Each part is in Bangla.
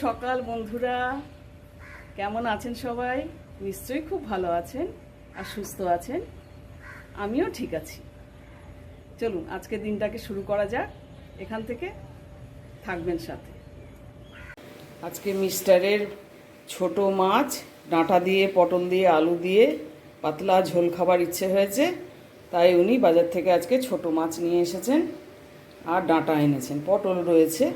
সকাল বন্ধুরা, কেমন আছেন সবাই? নিশ্চয়ই খুব ভালো আছেন আর সুস্থ আছেন। আমিও ঠিক আছি। চলুন আজকে দিনটাকে শুরু করা যাক। এখান থেকে থাকবেন সাথে। আজকে মিস্টারের ছোট মাছ ডাঁটা দিয়ে, পটল দিয়ে, আলু দিয়ে পাতলা ঝোল খাবার ইচ্ছে হয়েছে, তাই উনি বাজার থেকে আজকে ছোট মাছ নিয়ে এসেছেন আর ডাঁটা এনেছেন, পটল রয়েছে।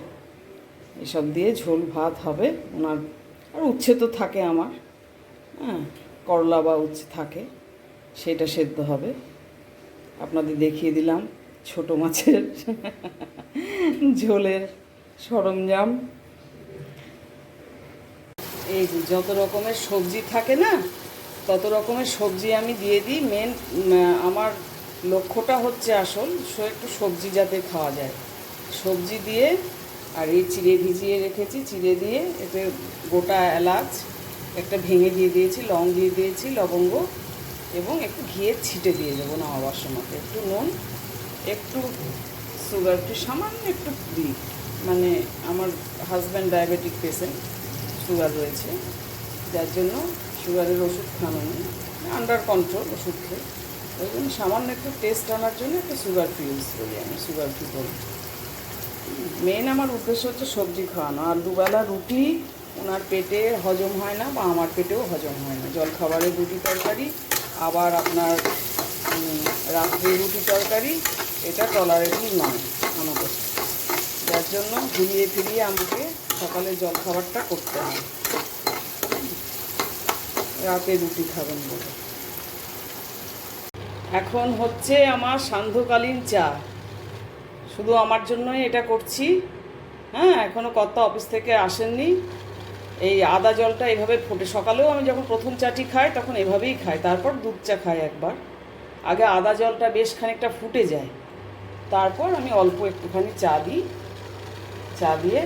এসব দিয়ে ঝোল ভাত হবে ওনার। আর উচ্ছে তো থাকে আমার, হ্যাঁ, করলা বা উচ্ছে থাকে, সেটা সেদ্ধ হবে। আপনাদের দেখিয়ে দিলাম ছোট মাছের ঝোলের সরঞ্জাম। এই যে যত রকমের সবজি থাকে না, তত রকমের সবজি আমি দিয়ে দিই। মেন আমার লক্ষ্যটা হচ্ছে আসল একটু সবজি যাতে খাওয়া যায়, সবজি দিয়ে। আর এই চিড়ে ভিজিয়ে রেখেছি, চিড়ে দিয়ে এতে গোটা এলাচ একটা ভেঙে দিয়ে দিয়েছি, লং দিয়ে দিয়েছি, লবঙ্গ, এবং একটু ঘিয়ের ছিটে দিয়ে দেবো নামাবার সময়। একটু নুন, একটু সুগার, একটু সামান্য একটু দিই। মানে আমার হাজব্যান্ড ডায়াবেটিক পেশেন্ট, সুগার রয়েছে, যার জন্য সুগারের ওষুধ খাওয়ানো নেই, আন্ডার কন্ট্রোল ওষুধ খেয়ে। ওই জন্য সামান্য একটু টেস্ট আনার জন্য একটু সুগার ফ্রি ইউজ করি, আমি সুগার ফ্রি করি। মেন আমার উদ্দেশ্য হচ্ছে সবজি খাওয়ানো। আর দুবেলা রুটি ওনার পেটে হজম হয় না, বা আমার পেটেও হজম হয় না। জলখাবারে রুটি তরকারি, আবার আপনার রাত্রে রুটি তরকারি, এটা টলারেবল নয় আমাদের। যার জন্য ঘুরিয়ে ফিরিয়ে আমাকে সকালে জলখাবারটা করতে হয়, রাতে রুটি খাবেন বলে। এখন হচ্ছে আমার সান্ধ্যকালীন চা, শুধু আমার জন্যই এটা করছি। হ্যাঁ, এখনও কর্তা অফিস থেকে আসেননি। এই আদা জলটা এভাবে ফোটে। সকালেও আমি যখন প্রথম চাটি খাই তখন এভাবেই খাই, তারপর দুধ চা খাই একবার। আগে আদা জলটা বেশ খানিকটা ফুটে যায়, তারপর আমি অল্প একটুখানি চা দিই। চা দিয়ে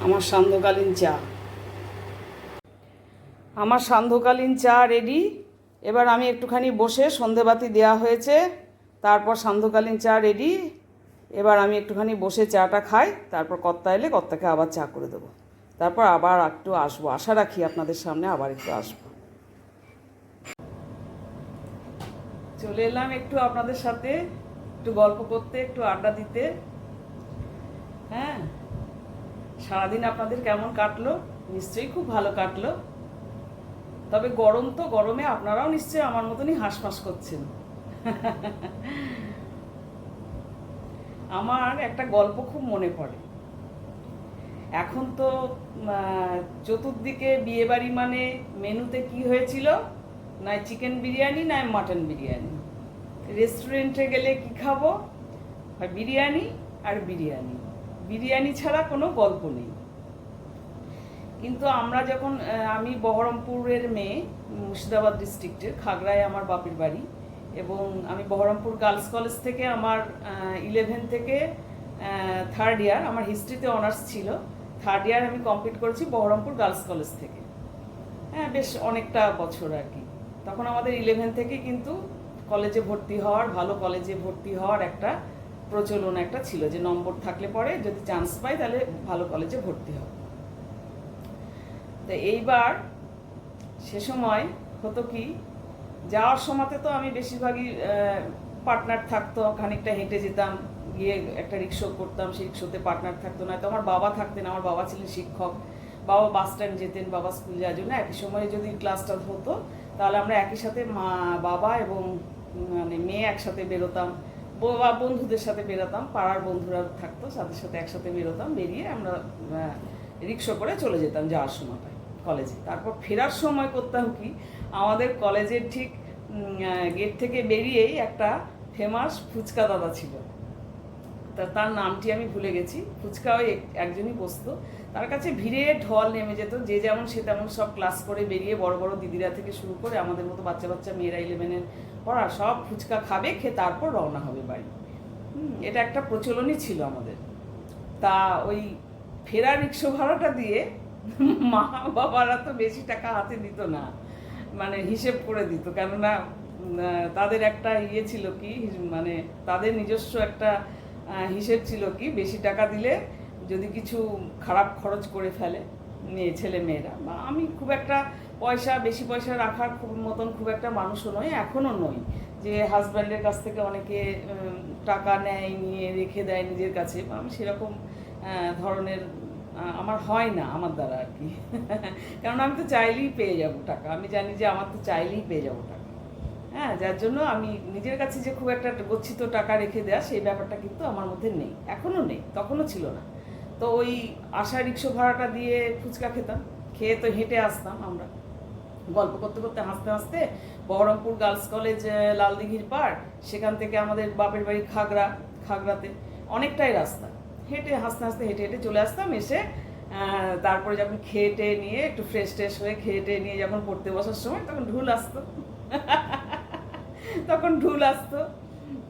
আমার সান্ধ্যকালীন চা রেডি। এবার আমি একটুখানি বসে, সন্ধেবাতি দেওয়া হয়েছে, তারপর সান্ধ্যকালীন চা রেডি। এবার আমি একটুখানি বসে চাটা খাই, তারপর কর্তা এলে কর্তাকে আবার চা করে দেবো। তারপর আবার একটু আসবো, আশা রাখি আপনাদের সামনে আবার একটু আসবো। চলে এলাম একটু আপনাদের সাথে একটু গল্প করতে, একটু আড্ডা দিতে। হ্যাঁ, সারাদিন আপনাদের কেমন কাটলো? নিশ্চয়ই খুব ভালো কাটলো। তবে গরম তো, গরমে আপনারাও নিশ্চয়ই আমার মতনই হাঁসফাঁস করছেন। আমার একটা গল্প খুব মনে পড়ে। এখন তো চতুর্দিকে বিয়েবাড়ি, মানে মেনুতে কি হয়েছিল, না চিকেন বিরিয়ানি না মাটন বিরিয়ানি। রেস্টুরেন্টে গেলে কি খাবো, হয় বিরিয়ানি আর বিরিয়ানি, বিরিয়ানি ছাড়া কোনো গল্প নেই। কিন্তু আমরা যখন, আমি বহরমপুরের মেয়ে, মুর্শিদাবাদ ডিস্ট্রিক্টের খাগড়ায় আমার বাপের বাড়ি, এবং আমি বহরমপুর গার্লস কলেজ থেকে আমার 11 থেকে 3rd ইয়ার, আমার হিস্ট্রিতে অনার্স ছিল, 3rd ইয়ার আমি কমপ্লিট করেছি বহরমপুর গার্লস কলেজ থেকে। হ্যাঁ, বেশ অনেকটা বছর আর কি। তখন আমাদের 11 থেকে কিন্তু কলেজে ভর্তি হওয়ার, ভালো কলেজে ভর্তি হওয়ার একটা প্রচলন একটা ছিল, যে নম্বর থাকলে পরে যদি চান্স পাই তাহলে ভালো কলেজে ভর্তি হবে। তো এইবার সে সময় হতো কি, যাওয়ার সময়তে তো আমি বেশিরভাগই পার্টনার থাকতো, খানিকটা হেঁটে যেতাম, গিয়ে একটা রিক্সা করতাম, সেই রিক্সাতে পার্টনার থাকতো না, তো আমার বাবা থাকতেন। আমার বাবা ছিলেন শিক্ষক, বাবা বাস স্ট্যান্ড যেতেন, বাবা স্কুল যাওয়ার জন্য। একই সময়ে যদি ক্লাসটা হতো তাহলে আমরা একই সাথে মা, বাবা এবং মানে মেয়ে একসাথে বেরোতাম, বা বন্ধুদের সাথে বেরোতাম, পাড়ার বন্ধুরা থাকতো, তাদের সাথে একসাথে বেরোতাম, বেরিয়ে আমরা রিক্সা করে চলে যেতাম যাওয়ার সময়টায় কলেজে। তারপর ফেরার সময় করতাম কি, আমাদের কলেজের ঠিক গেট থেকে বেরিয়েই একটা ফেমাস ফুচকা দাদা ছিল, তার নামটি আমি ভুলে গেছি। ফুচকা ওই একজনই বসতো, তার কাছে ভিড়ে ঢল নেমে যেত। যে যেমন সে তেমন সব ক্লাস করে বেরিয়ে, বড় বড় দিদিরা থেকে শুরু করে আমাদের মতো বাচ্চা বাচ্চা মেয়েরা 11-এর পড়া, সব ফুচকা খাবে, খেয়ে তারপর রওনা হবে বাড়ি। এটা একটা প্রচলনই ছিল আমাদের। তা ওই ফেরা রিক্সা ভাড়াটা দিয়ে মা বাবারা তো বেশি টাকা হাতে দিত না, মানে হিসেব করে দিত, কেননা তাদের একটা ইয়ে ছিল কি, মানে তাদের নিজস্ব একটা হিসেব ছিল কি, বেশি টাকা দিলে যদি কিছু খারাপ খরচ করে ফেলে ছেলে মেয়েরা, বা আমি খুব একটা বেশি পয়সা রাখার মতন খুব একটা মানুষও নই, এখনও নই, যে হাজব্যান্ডের কাছ থেকে অনেকে টাকা নেয়, নিয়ে রেখে দেয় নিজের কাছে, আমি সেরকম ধরনের আমার হয় না, আমার দ্বারা আর কি। কারণ আমি তো চাইলেই পেয়ে যাব টাকা, আমি জানি যে আমার তো চাইলেই পেয়ে যাব টাকা। হ্যাঁ, যার জন্য আমি নিজের কাছে যে খুব একটা গচ্ছিত টাকা রেখে দেওয়া, সেই ব্যাপারটা কিন্তু আমার মধ্যে নেই, এখনও নেই, তখনও ছিল না। তো ওই আশা রিক্সা ভাড়াটা দিয়ে ফুচকা খেতাম, খেয়ে তো হেঁটে আসতাম আমরা, গল্প করতে করতে হাসতে হাসতে বহরমপুর গার্লস কলেজ, লালদিঘির পাড়, সেখান থেকে আমাদের বাপের বাড়ি খাগড়াতে অনেকটাই রাস্তা, হেঁটে হাসতে হাসতে হেঁটে হেঁটে চলে আসতাম। এসে তারপরে যখন খেয়ে টেয়ে নিয়ে একটু ফ্রেশ ট্রেশ হয়ে খেয়ে টেয়ে নিয়ে যখন পড়তে বসার সময় তখন ঢুল আসতো।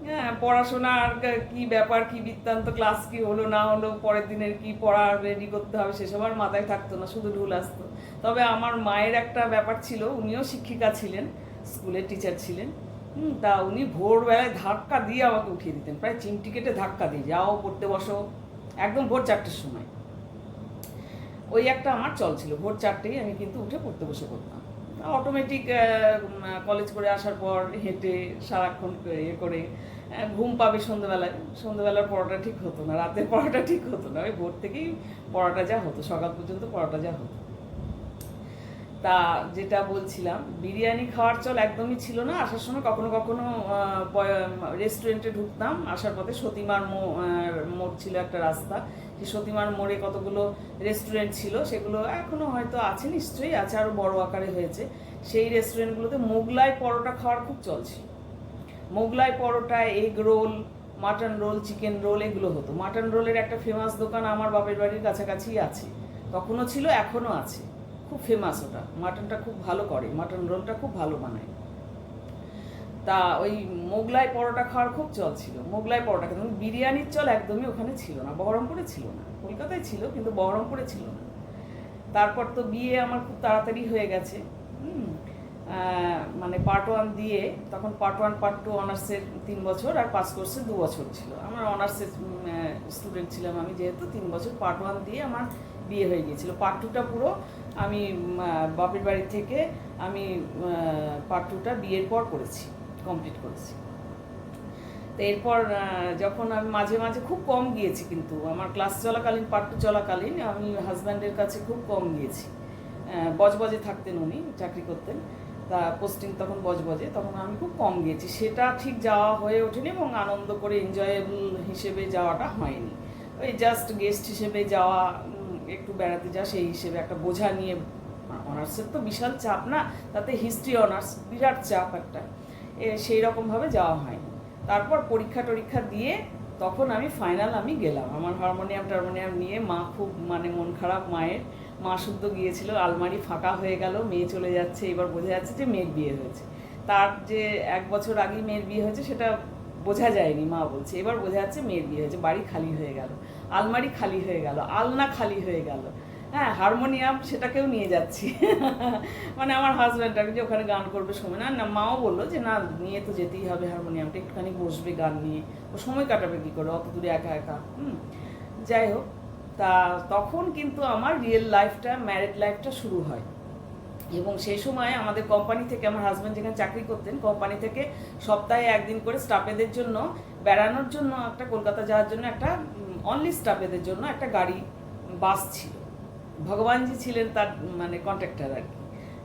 হ্যাঁ, পড়াশোনার কি ব্যাপার, কি বৃত্তান্ত, ক্লাস কি হলো না হলো, পরের দিনের কি পড়া রেডি করতে হবে, সেসব আর মাথায় থাকতো না, শুধু ঢুল আসতো। তবে আমার মায়ের একটা ব্যাপার ছিল, উনিও শিক্ষিকা ছিলেন, স্কুলের টিচার ছিলেন। তা উনি ভোরবেলায় ধাক্কা দিয়ে আমাকে উঠিয়ে দিতেন, প্রায় চিমটি কেটে ধাক্কা দিয়ে, যাও পড়তে বসো, একদম ভোর 4টের সময়। ওই একটা আমার চল ছিল, ভোর 4টেই আমি কিন্তু উঠে পড়তে বসে পড়তাম। অটোমেটিক কলেজ করে আসার পর হেঁটে সারাক্ষণ ইয়ে করে ঘুম পাবে সন্ধ্যেবেলার পড়াটা ঠিক হতো না, রাতের পড়াটা ঠিক হতো না, ওই ভোর থেকেই পড়াটা যা হতো, সকাল পর্যন্ত পড়াটা যা হতো। তা যেটা বলছিলাম, বিরিয়ানি খাওয়ার চল একদমই ছিল না। আসার সময় কখনো কখনো রেস্টুরেন্টে ঢুকতাম, আসার পথে সতীমার মোড় ছিল একটা রাস্তা, সেই সতীমার মোড়ে কতগুলো রেস্টুরেন্ট ছিল, সেগুলো এখনও হয়তো আছে, নিশ্চয়ই আছে, আরও বড় আকারে হয়েছে। সেই রেস্টুরেন্টগুলোতে মোগলাই পরোটা খাওয়ার খুব চলছিল। মোগলাই পরোটা, egg roll, mutton roll, chicken roll, এগুলো হতো। মাটন রোলের একটা ফেমাস দোকান আমার বাপের বাড়ির কাছাকাছি আছে, তখনও ছিল, এখনও আছে, খুব ফেমাস। ওটা মাটনটা খুব ভালো করে, মাটন রোলটা খুব ভালো বানায়। তা ওই মোগলাই পরোটা খাওয়ার খুব চল ছিল। মোগলাই পরোটা, কিন্তু বিরিয়ানির চল একদমই ওখানে ছিল না, বহরমপুরে ছিল না, কলকাতায় ছিল কিন্তু বহরমপুরে ছিল না। তারপর তো বিয়ে আমার খুব তাড়াতাড়ি হয়ে গেছে, মানে পার্ট 1 দিয়ে, তখন পার্ট 1 পার্ট 2 অনার্সের 3 বছর, আর পাস কোর্সের 2 বছর ছিল। আমার অনার্সের স্টুডেন্ট ছিলাম আমি, যেহেতু 3 বছর পার্ট 1 দিয়ে আমার বিয়ে হয়ে গিয়েছিল। পার্ট 2টা পুরো আমি বাপের বাড়ি থেকে আমি পার্ট 2টা বিয়ের পর করেছি, কমপ্লিট করেছি। তো এরপর যখন আমি মাঝে মাঝে খুব কম গিয়েছি, কিন্তু আমার ক্লাস চলাকালীন, পার্ট 2 চলাকালীন আমি হাজব্যান্ডের কাছে খুব কম গিয়েছি। বজবজে থাকতেন উনি, চাকরি করতেন, তা পোস্টিং তখন বজবজে, তখন আমি খুব কম গিয়েছি। সেটা ঠিক যাওয়া হয়ে ওঠেনি এবং আনন্দ করে এনজয়েবল হিসেবে যাওয়াটা হয়নি। ওই জাস্ট গেস্ট হিসেবে যাওয়া, একটু বেড়াতে যাওয়া, সেই হিসেবে একটা বোঝা নিয়ে। অনার্সের তো বিশাল চাপ না, তাতে হিস্ট্রি অনার্স, বিরাট চাপ একটা, সেই রকমভাবে যাওয়া হয়নি। তারপর পরীক্ষা টরীক্ষা দিয়ে তখন আমি ফাইনাল আমি গেলাম আমার টারমোনিয়াম নিয়ে। মা খুব মানে মন খারাপ মায়ের, মা শুদ্ধ গিয়েছিল, আলমারি ফাঁকা হয়ে গেল, মেয়ে চলে যাচ্ছে, এবার বোঝা যাচ্ছে যে মেয়ের বিয়ে হয়েছে। তার যে 1 বছর আগেই মেয়ের বিয়ে হয়েছে সেটা বোঝা যায়নি, মা বলছে, এবার বোঝা যাচ্ছে মেয়ের বিয়ে হয়েছে। বাড়ি খালি হয়ে গেল, আলমারি খালি হয়ে গেল, আলনা খালি হয়ে গেল, হ্যাঁ, হারমোনিয়াম সেটাকেও নিয়ে যাচ্ছি। মানে আমার হাজব্যান্ডটাকে যে ওখানে গান করবে সময় না, না মাও বললো যে না, নিয়ে তো যেতেই হবে হারমোনিয়ামটা, একটুখানি বসবে গান নিয়ে, ও সময় কাটাবে কী করে অত দূরে একা একা। যাই হোক, তা তখন কিন্তু আমার রিয়েল লাইফটা, ম্যারিড লাইফটা শুরু হয়। এবং সেই সময় আমাদের কোম্পানি থেকে, আমার হাজব্যান্ড যেখানে চাকরি করতেন, কোম্পানি থেকে সপ্তাহে 1 দিন করে স্টাফেদের জন্য বেড়ানোর জন্য, একটা কলকাতা যাওয়ার জন্য একটা অনলি স্টাফেদের জন্য একটা গাড়ি, বাস ছিল। ভগবানজি ছিলেন তার মানে কন্ট্রাক্টর আর কি।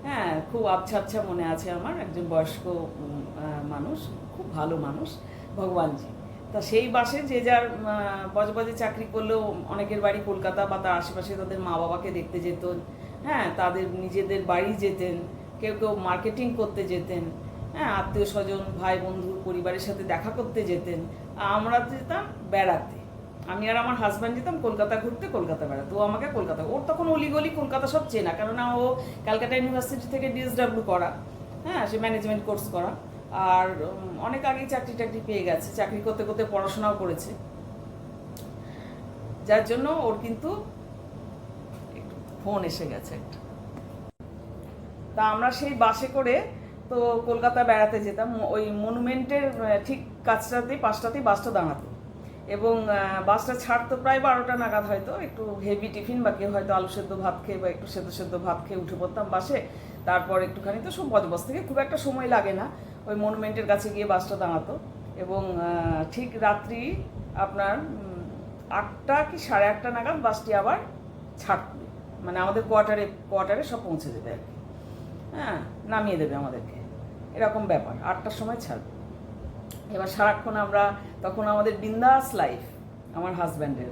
হ্যাঁ, খুব আবছা মনে আছে আমার, একজন বয়স্ক মানুষ, খুব ভালো মানুষ ভগবানজি। তা সেই বাসে যে যার বজবজে চাকরি করলেও অনেকের বাড়ি কলকাতা বা তার আশেপাশে তাদের মা বাবাকে দেখতে যেত, হ্যাঁ, তাদের নিজেদের বাড়ি যেতেন, কেউ কেউ মার্কেটিং করতে যেতেন, হ্যাঁ, আত্মীয় স্বজন, ভাই বন্ধু, পরিবারের সাথে দেখা করতে যেতেন। আমরা যেতাম বেড়াতে, আমি আর আমার হাজব্যান্ড যেতাম কলকাতা ঘুরতে, কলকাতা বেড়াতে। ও আমাকে কলকাতা, ওর তখন অলিগলি কলকাতা সব চেনা, কেননা ও ক্যালকাটা ইউনিভার্সিটি থেকে DSW করা, হ্যাঁ, সে ম্যানেজমেন্ট কোর্স করা, আর অনেক আগেই চাকরি টাকরি পেয়ে গেছে, চাকরি করতে করতে পড়াশোনাও করেছে, যার জন্য ওর কিন্তু ফোন এসে গেছে একটা। তা আমরা সেই বাসে করে তো কলকাতা বেড়াতে যেতাম, ওই মনুমেন্টের ঠিক কাছটাতেই 5টাতেই বাসটা দাঁড়াতো, এবং বাসটা ছাড়তো প্রায় 12টা নাগাদ, হয়তো একটু হেভি টিফিন বা কেউ হয়তো আলু সেদ্ধ ভাত খেয়ে বা একটু সেদ্ধ সেদ্ধ ভাত খেয়ে উঠে পড়তাম বাসে। তারপর একটুখানি তো সব বজবজ থেকে খুব একটা সময় লাগে না, ওই মনুমেন্টের কাছে গিয়ে বাসটা দাঁড়াতো, এবং ঠিক রাত্রি আপনার 8টা কি 8:30 নাগাদ বাসটি আবার ছাড়বে, মানে আমাদের কোয়ার্টারে সব পৌঁছে দেবে আর কি, হ্যাঁ, নামিয়ে দেবে আমাদেরকে, এরকম ব্যাপার। 8টার সময় ছাড়বে। এবার সারাক্ষণ আমরা তখন আমাদের বিন্দাস লাইফ আমার হাজব্যান্ডের,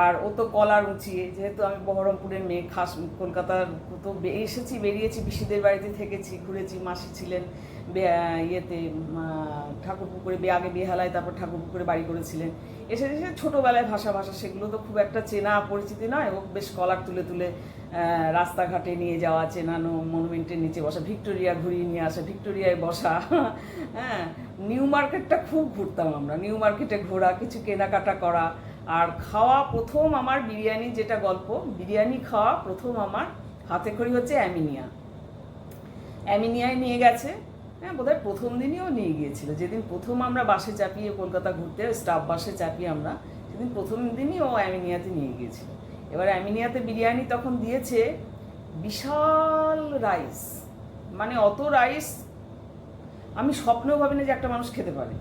আর ও তো কলার উঁচিয়ে, যেহেতু আমি বহরমপুরের মেয়ে, খাস কলকাতার তো বেরিয়েছি পিসিদের বাড়িতে থেকেছি, ঘুরেছি, মাসি ছিলেন ইয়েতে ঠাকুরপুকুরে, আগে বেহালায়, তারপর ঠাকুরপুকুরে বাড়ি করেছিলেন। এসে ছোটোবেলায় ভাষা সেগুলো তো খুব একটা চেনা পরিচিতি নয়, ও বেশ কলার তুলে তুলে রাস্তাঘাটে নিয়ে যাওয়া, চেনানো, মনুমেন্টের নিচে বসা, ভিক্টোরিয়া ঘুরিয়ে নিয়ে আসা, ভিক্টোরিয়ায় বসা, হ্যাঁ, নিউ মার্কেটটা খুব ঘুরতাম আমরা, নিউ মার্কেটে ঘোরা, কিছু কেনাকাটা করা। আর খাওয়া প্রথম আমার বিরিয়ানি, যেটা গল্প, বিরিয়ানি খাওয়া প্রথম আমার হাতে খড়ি হচ্ছে অ্যামিনিয়ায় নিয়ে গেছে, হ্যাঁ, বোধহয় প্রথম দিনইও নিয়ে গিয়েছিল, যেদিন প্রথম আমরা বাসে চাপিয়ে কলকাতা ঘুরতে, স্টাফ বাসে চাপিয়ে আমরা, সেদিন প্রথম দিনই ও অ্যামিনিয়াতে নিয়ে গিয়েছিল। এবার অ্যামিনিয়াতে বিরিয়ানি তখন দিয়েছে বিশাল রাইস, মানে অত রাইস আমি স্বপ্নেও ভাবি না যে একটা মানুষ খেতে পারে।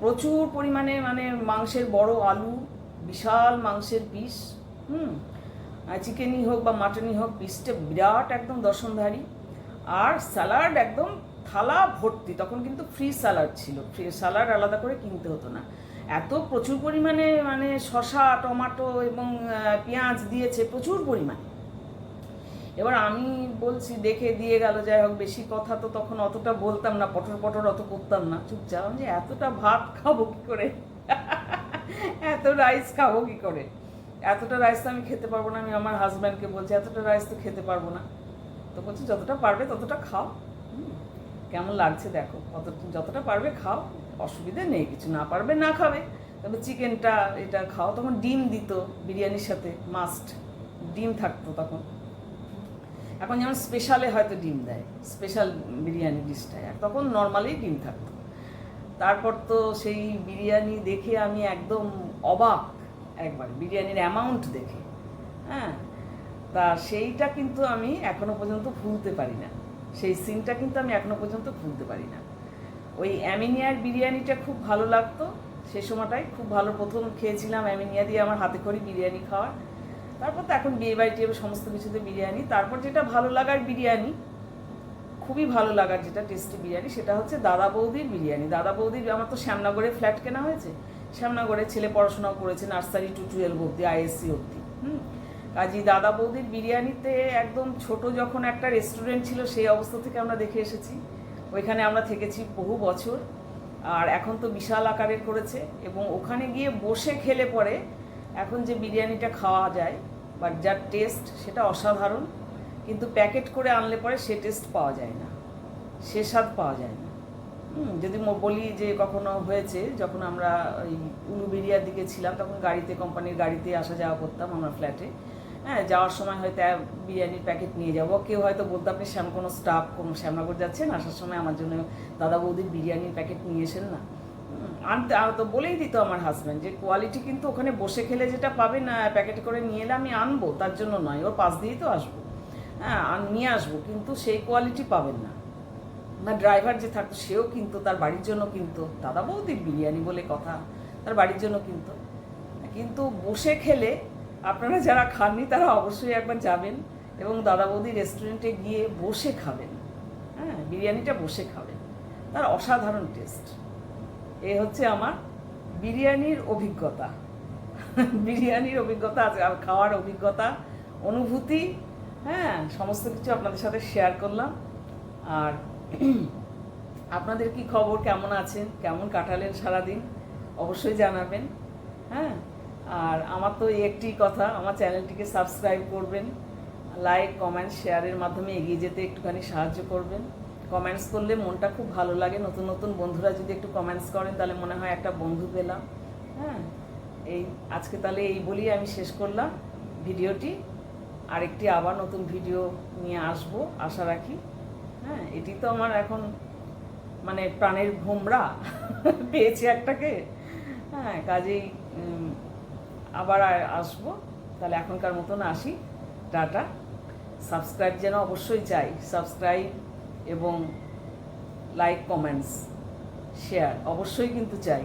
প্রচুর পরিমাণে, মানে মাংসের বড় আলু, বিশাল মাংসের পিস, চিকেনই হোক বা মাটনই হোক, পিসটা বিরাট একদম দর্শনধারী, আর স্যালাড একদম থালা ভর্তি। তখন কিন্তু ফ্রি স্যালাড ছিল, ফ্রি স্যালাড আলাদা করে কিনতে হতো না, এত প্রচুর পরিমাণে, মানে শসা, টমাটো এবং পেঁয়াজ দিয়েছে প্রচুর পরিমাণে। এবার আমি বলছি, দেখে দিয়ে গেল, যাই হোক, বেশি কথা তো তখন অতটা বলতাম না, পটর অত করতাম না, চুপচাপ, যে এতটা ভাত খাবো কি করে, এত রাইস খাবো কি করে, এতটা রাইস তো আমি খেতে পারবো না। আমি আমার হাজব্যান্ডকে বলছি, এতটা রাইস তো খেতে পারবো না। তো বলছি, যতটা পারবে ততটা খাও, কেমন লাগছে দেখো, যতটা পারবে খাও, অসুবিধা নেই কিছু, না পারবে না খাবে, তবে চিকেনটা এটা খাও। তখন ডিম দিত বিরিয়ানির সাথে, মাস্ট ডিম থাকতো তখন। এখন যেমন স্পেশালে হয়তো ডিম দেয়, স্পেশাল বিরিয়ানি ডিশটায়, আর তখন নর্মালি ডিম থাকতো। তারপর তো সেই বিরিয়ানি দেখে আমি একদম অবাক, একবার বিরিয়ানির অ্যামাউন্ট দেখে, হ্যাঁ, তা সেইটা কিন্তু আমি এখনো পর্যন্ত ভুলতে পারি না, সেই সিনটা কিন্তু আমি এখনো পর্যন্ত ভুলতে পারি না। ওই অ্যামিনিয়ার বিরিয়ানিটা খুব ভালো লাগতো সেই সময়টায়, খুব ভালো, প্রথম খেয়েছিলাম অ্যামিনিয়া দিয়ে আমার হাতে খড়ি বিরিয়ানি খাওয়ার। তারপর তো এখন বিয়ে বাড়ি টিয়ে সমস্ত কিছুতে বিরিয়ানি। তারপর যেটা ভালো লাগার বিরিয়ানি, খুবই ভালো লাগার যেটা টেস্টি বিরিয়ানি, সেটা হচ্ছে দাদা বৌদির বিরিয়ানি। দাদা বৌদির, আমার তো শ্যামনগরে ফ্ল্যাট কেনা হয়েছে, শ্যামনগরে ছেলে পড়াশোনাও করেছে, নার্সারি টু 12 অবধি, ISC অবধি। কাজী দাদা বৌদির বিরিয়ানিতে একদম ছোট যখন একটা রেস্টুরেন্ট ছিল, সেই অবস্থা থেকে আমরা দেখে এসেছি, ওইখানে আমরা থেকেছি বহু বছর, আর এখন তো বিশাল আকারের করেছে, এবং ওখানে গিয়ে বসে খেলে পরে এখন যে বিরিয়ানিটা খাওয়া যায় বা যার টেস্ট, সেটা অসাধারণ। কিন্তু প্যাকেট করে আনলে পরে সে টেস্ট পাওয়া যায় না, সে স্বাদ পাওয়া যায় না। যদি বলি যে কখনো হয়েছে, যখন আমরা ওই উলুবেরিয়ার দিকে ছিলাম, তখন গাড়িতে, কোম্পানির গাড়িতে আসা যাওয়া করতাম আমরা ফ্ল্যাটে, হ্যাঁ, যাওয়ার সময় হয়তো বিরিয়ানির প্যাকেট নিয়ে যাবো, কেউ হয়তো বলতো আপনি কোনো স্টাফ কোনো শ্যামনগর যাচ্ছেন, আসার সময় আমার জন্য দাদা বৌদির বিরিয়ানির প্যাকেট নিয়ে এসেন না, আনতে তো বলেই দিত আমার হাজব্যান্ড, যে কোয়ালিটি কিন্তু ওখানে বসে খেলে যেটা পাবেন প্যাকেট করে নিয়ে এলে আমি আনবো, তার জন্য নয়, ওর পাশ দিয়েই তো আসবো, হ্যাঁ, নিয়ে আসবো, কিন্তু সেই কোয়ালিটি পাবেন না। বা ড্রাইভার যে থাকতো সেও কিন্তু তার বাড়ির জন্য কিনতো, দাদা বৌদির বিরিয়ানি বলে কথা, তার বাড়ির জন্য কিনতো। কিন্তু বসে খেলে, আপনারা যারা খাননি তারা অবশ্যই একবার যাবেন এবং দাদা বৌদি রেস্টুরেন্টে গিয়ে বসে খাবেন, হ্যাঁ, বিরিয়ানিটা বসে খাবেন, তার অসাধারণ টেস্ট। এই হচ্ছে আমার বিরিয়ানির অভিজ্ঞতা, বিরিয়ানির অভিজ্ঞতা আছে, আর খাওয়ার অভিজ্ঞতা, অনুভূতি, হ্যাঁ, সমস্ত কিছু আপনাদের সাথে শেয়ার করলাম। আর আপনাদের কি খবর, কেমন আছেন, কেমন কাটালেন সারাদিন, অবশ্যই জানাবেন, হ্যাঁ। আর আমার তো এই একটি কথা, আমার চ্যানেলটিকে সাবস্ক্রাইব করবেন, লাইক কমেন্ট শেয়ারের মাধ্যমে এগিয়ে যেতে একটুখানি সাহায্য করবেন। কমেন্টস করলে মনটা খুব ভালো লাগে, নতুন নতুন বন্ধুরা যদি একটু কমেন্টস করেন তাহলে মনে হয় একটা বন্ধু পেলাম, হ্যাঁ। এই আজকে তাহলে এই বলেই আমি শেষ করলাম ভিডিওটি, আরেকটি আবার নতুন ভিডিও নিয়ে আসবো আশা রাখি। হ্যাঁ, এটি তো আমার এখন মানে প্রাণের ভোমরা পেয়েছে একটাকে। হ্যাঁ, কাজেই আবার আসবো। তাহলে এখনকার মতন আসি, টাটা। সাবস্ক্রাইব যেন অবশ্যই চাই, সাবস্ক্রাইব এবং লাইক, কমেন্টস, শেয়ার অবশ্যই কিন্তু চাই।